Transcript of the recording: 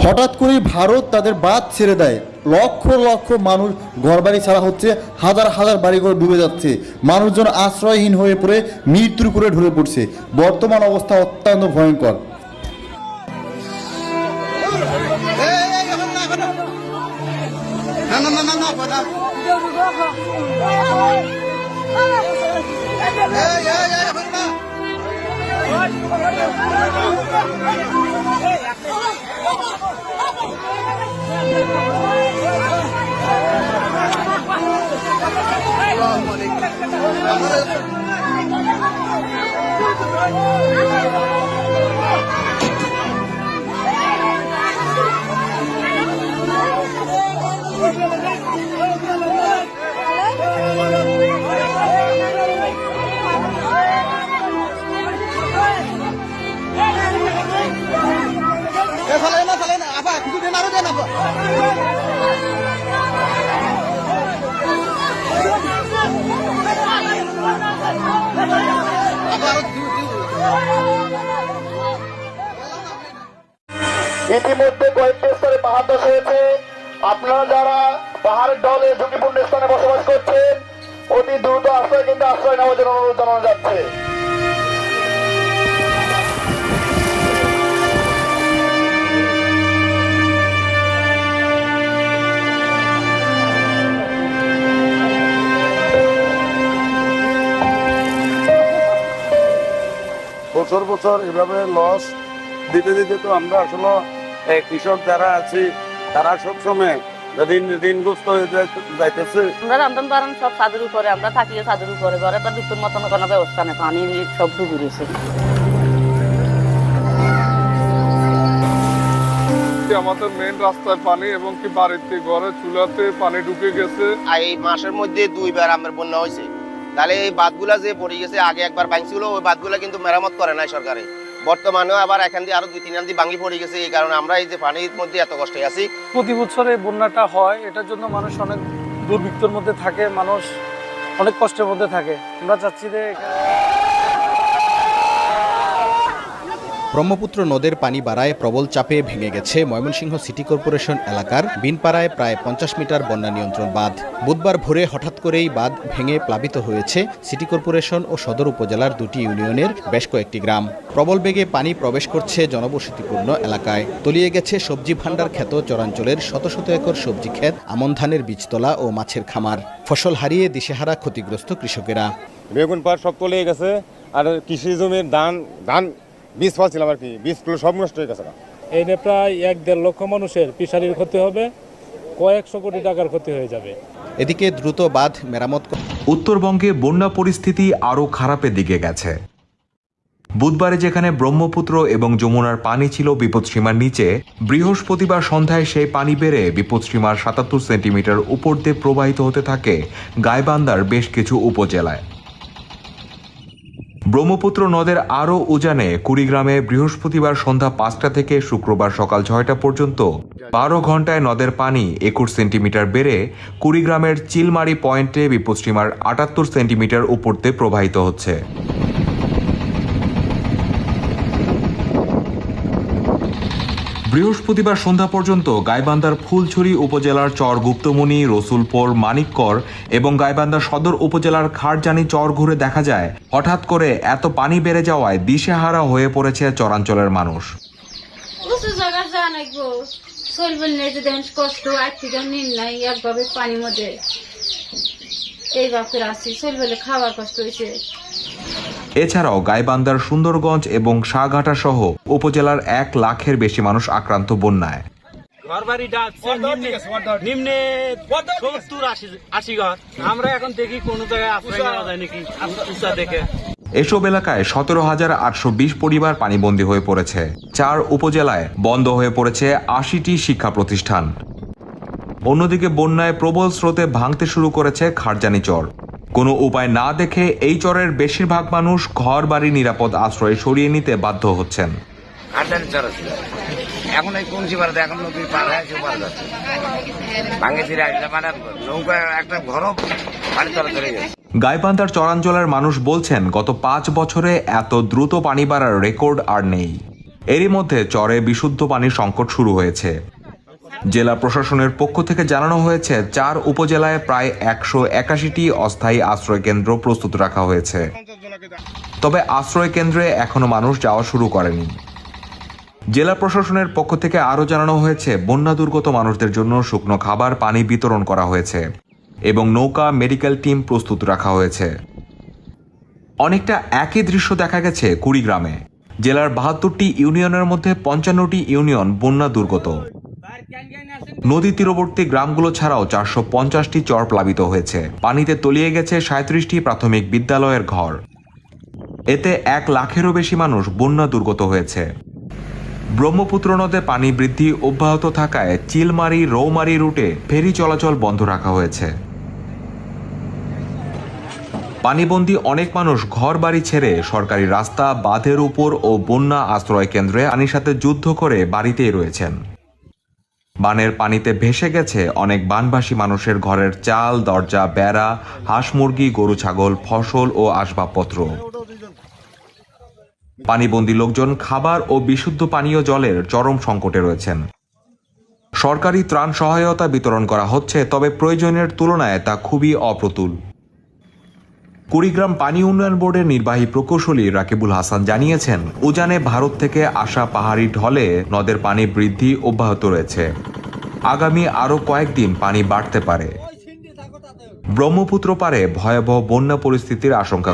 হঠাৎ করেই ভারত তাদের বাঁধ ছেড়ে দেয়, লক্ষ লক্ষ মানুষ ঘরবাড়ি ছাড়া হচ্ছে, হাজার হাজার বাড়িঘর ডুবে যাচ্ছে, মানুষজন আশ্রয়হীন হয়ে পড়ে মৃত্যুর করে ঢলে পড়ছে। বর্তমান অবস্থা অত্যন্ত ভয়ঙ্কর। ইতিমধ্যে কয়েকটি স্তরে পাহাড় ধস হয়েছে। আপনারা যারা পাহাড়ের ঢলে ঝুঁকিপূর্ণ স্থানে বসবাস করছেন, অতি দ্রুত আশ্রয় কিন্তু আশ্রয় নেওয়ার জন্য অনুরোধ জানানো যাচ্ছে। বছর বছর এভাবে লস দিতে দিতে তো আমরা আসলে কৃষক যারা আছি তারা সবসময় ঋণগ্রস্ত হয়ে যাইতেছে। আমরা রান্ধন বাড়ান সব ছাদের উপরে, আমরা থাকিও ছাদের উপরে, ঘরে তো দুপুর মতন কোনো ব্যবস্থা নেই, পানি সব ডুবে গেছে। আমাদের মেইন রাস্তায় পানি এবং কি বাড়িতে ঘরে চুলাতে পানি ঢুকে গেছে। এই মাসের মধ্যে 2 বার আমার বন্যা হয়েছে। তাহলে এই বাঁধগুলা যে পড়ে গেছে, আগে একবার ভাঙছিল, ওই বাঁধগুলা কিন্তু মেরামত করে নাই সরকারে। বর্তমানেও আবার এখান দিয়ে আরো 2-3 রান দিয়ে ভাঙি পড়ে গেছে। এই কারণে আমরা এই যে পানির মধ্যে এত কষ্টে আছি। প্রতি বছর এই বন্যাটা হয়, এটার জন্য মানুষ অনেক দুর্ভিক্ষের মধ্যে থাকে, মানুষ অনেক কষ্টের মধ্যে থাকে। আমরা চাচ্ছি যে ব্রহ্মপুত্র নদের পানি বাড়ায় প্রবল চাপে ভেঙে গেছে ময়মনসিংহ সিটি কর্পোরেশন এলাকার বিনপাড়ায় প্রায় 50 মিটার বন্যা নিয়ন্ত্রণ বাঁধ। বুধবার ভোরে হঠাৎ করেই বাঁধ ভেঙে প্লাবিত হয়েছে সিটি কর্পোরেশন ও সদর উপজেলার 2টি ইউনিয়নের বেশ কয়েকটি গ্রাম। প্রবল বেগে পানি প্রবেশ করছে জনবসতিপূর্ণ এলাকায়। তলিয়ে গেছে সবজি ভাণ্ডার খ্যাত চরাঞ্চলের শত শত একর সবজি ক্ষেত, আমন ধানের বীজতলা ও মাছের খামার। ফসল হারিয়ে দিশেহারা ক্ষতিগ্রস্ত কৃষকেরা। বেগুন পাট সব তলিয়ে গেছে, আর কৃষি জমির ধান বীজ ফলছিলাম আর কি, বীজগুলো সব নষ্ট হয়ে গেছে। এনে প্রায় 1-1.5 লক্ষ মানুষের ফিশারির ক্ষতি হবে, কয়েকশো কোটি টাকার ক্ষতি হয়ে যাবে। এদিকে দ্রুত বাঁধ মেরামত। উত্তরবঙ্গে বন্যা পরিস্থিতি আরও খারাপের দিকে গেছে। বুধবারে যেখানে ব্রহ্মপুত্র এবং যমুনার পানি ছিল বিপদসীমার নিচে, বৃহস্পতিবার সন্ধ্যায় সেই পানি বেড়ে বিপদসীমার 77 সেন্টিমিটার উপর দিয়ে প্রবাহিত হতে থাকে গাইবান্ধার বেশ কিছু উপজেলায়। ব্রহ্মপুত্র নদের আরও উজানে কুড়িগ্রামে বৃহস্পতিবার সন্ধ্যা 5টা থেকে শুক্রবার সকাল 6টা পর্যন্ত 12 ঘন্টায় নদের পানি 21 সেন্টিমিটার বেড়ে কুড়িগ্রামের চিলমারি পয়েন্টে বিপদসীমার 78 সেন্টিমিটার উপর দিয়ে প্রবাহিত হচ্ছে। বৃহস্পতিবার সন্ধ্যা পর্যন্ত গাইবান্ধার ফুলছড়ি উপজেলার চর গুপ্তমণি, রসুলপুর, মানিককর এবং গাইবান্ধা সদর উপজেলার খারজানি চর ঘুরে দেখা যায় হঠাৎ করে এত পানি বেড়ে যাওয়ায় দিশেহারা হয়ে পড়েছে চরাঞ্চলের মানুষ। এছাড়াও গাইবান্ধার সুন্দরগঞ্জ এবং শাহঘাটা সহ উপজেলার 1 লাখের বেশি মানুষ আক্রান্ত বন্যায়। এসব এলাকায় 17,820 পরিবার পানিবন্দী হয়ে পড়েছে। 4 উপজেলায় বন্ধ হয়ে পড়েছে 80টি শিক্ষা প্রতিষ্ঠান। অন্যদিকে বন্যায় প্রবল স্রোতে ভাঙতে শুরু করেছে খারজানি চর। কোনো উপায় না দেখে এই চরের বেশিরভাগ মানুষ ঘর বাড়ি নিরাপদ আশ্রয়ে সরিয়ে নিতে বাধ্য হচ্ছেন। এখন এই কোন পারে এখন নদী পার হয়ে যাচ্ছে, ভাঙে ফিরে আসলে মানে নৌকা একটা ঘরও পানি তলে চলে গেছে। গাইবান্ধার চরাঞ্চলের মানুষ বলছেন গত 5 বছরে এত দ্রুত পানি বাড়ার রেকর্ড আর নেই। এরই মধ্যে চরে বিশুদ্ধ পানির সংকট শুরু হয়েছে। জেলা প্রশাসনের পক্ষ থেকে জানানো হয়েছে 4 উপজেলায় প্রায় 181টি অস্থায়ী আশ্রয় কেন্দ্র প্রস্তুত রাখা হয়েছে। তবে আশ্রয় কেন্দ্রে এখনো মানুষ যাওয়া শুরু করেনি। জেলা প্রশাসনের পক্ষ থেকে আরও জানানো হয়েছে বন্যা দুর্গত মানুষদের জন্য শুকনো খাবার পানি বিতরণ করা হয়েছে এবং নৌকা মেডিকেল টিম প্রস্তুত রাখা হয়েছে। অনেকটা একই দৃশ্য দেখা গেছে কুড়িগ্রামে। জেলার 72টি ইউনিয়নের মধ্যে 55টি ইউনিয়ন বন্যা দুর্গত। নদী তীরবর্তী গ্রামগুলো ছাড়াও 450টি চর প্লাবিত হয়েছে। পানিতে তলিয়ে গেছে 37টি প্রাথমিক বিদ্যালয়ের ঘর। এতে 1 লাখেরও বেশি মানুষ বন্যা দুর্গত হয়েছে। ব্রহ্মপুত্র নদে পানি বৃদ্ধি অব্যাহত থাকায় চিলমারি রৌমারি রুটে ফেরি চলাচল বন্ধ রাখা হয়েছে। পানিবন্দী অনেক মানুষ ঘর বাড়ি ছেড়ে সরকারি রাস্তা, বাঁধের উপর ও বন্যা আশ্রয় কেন্দ্রে পানির সাথে যুদ্ধ করে বাড়িতেই রয়েছেন। বানের পানিতে ভেসে গেছে অনেক বানভাসী মানুষের ঘরের চাল, দরজা, বেড়া, হাঁস মুরগি, গরু ছাগল, ফসল ও আসবাবপত্র। পানিবন্দী লোকজন খাবার ও বিশুদ্ধ পানীয় জলের চরম সংকটে রয়েছেন। সরকারি ত্রাণ সহায়তা বিতরণ করা হচ্ছে, তবে প্রয়োজনের তুলনায় তা খুবই অপ্রতুল। কুড়িগ্রাম পানি উন্নয়ন বোর্ডের নির্বাহী প্রকৌশলী রাকিবুল হাসান জানিয়েছেন, উজানে ভারত থেকে আসা পাহাড়ি ঢলে নদের পানি বৃদ্ধি অব্যাহত রয়েছে। আগামী আরও কয়েকদিন পানি বাড়তে পারে। ব্রহ্মপুত্র পারে ভয়াবহ বন্যা পরিস্থিতির আশঙ্কা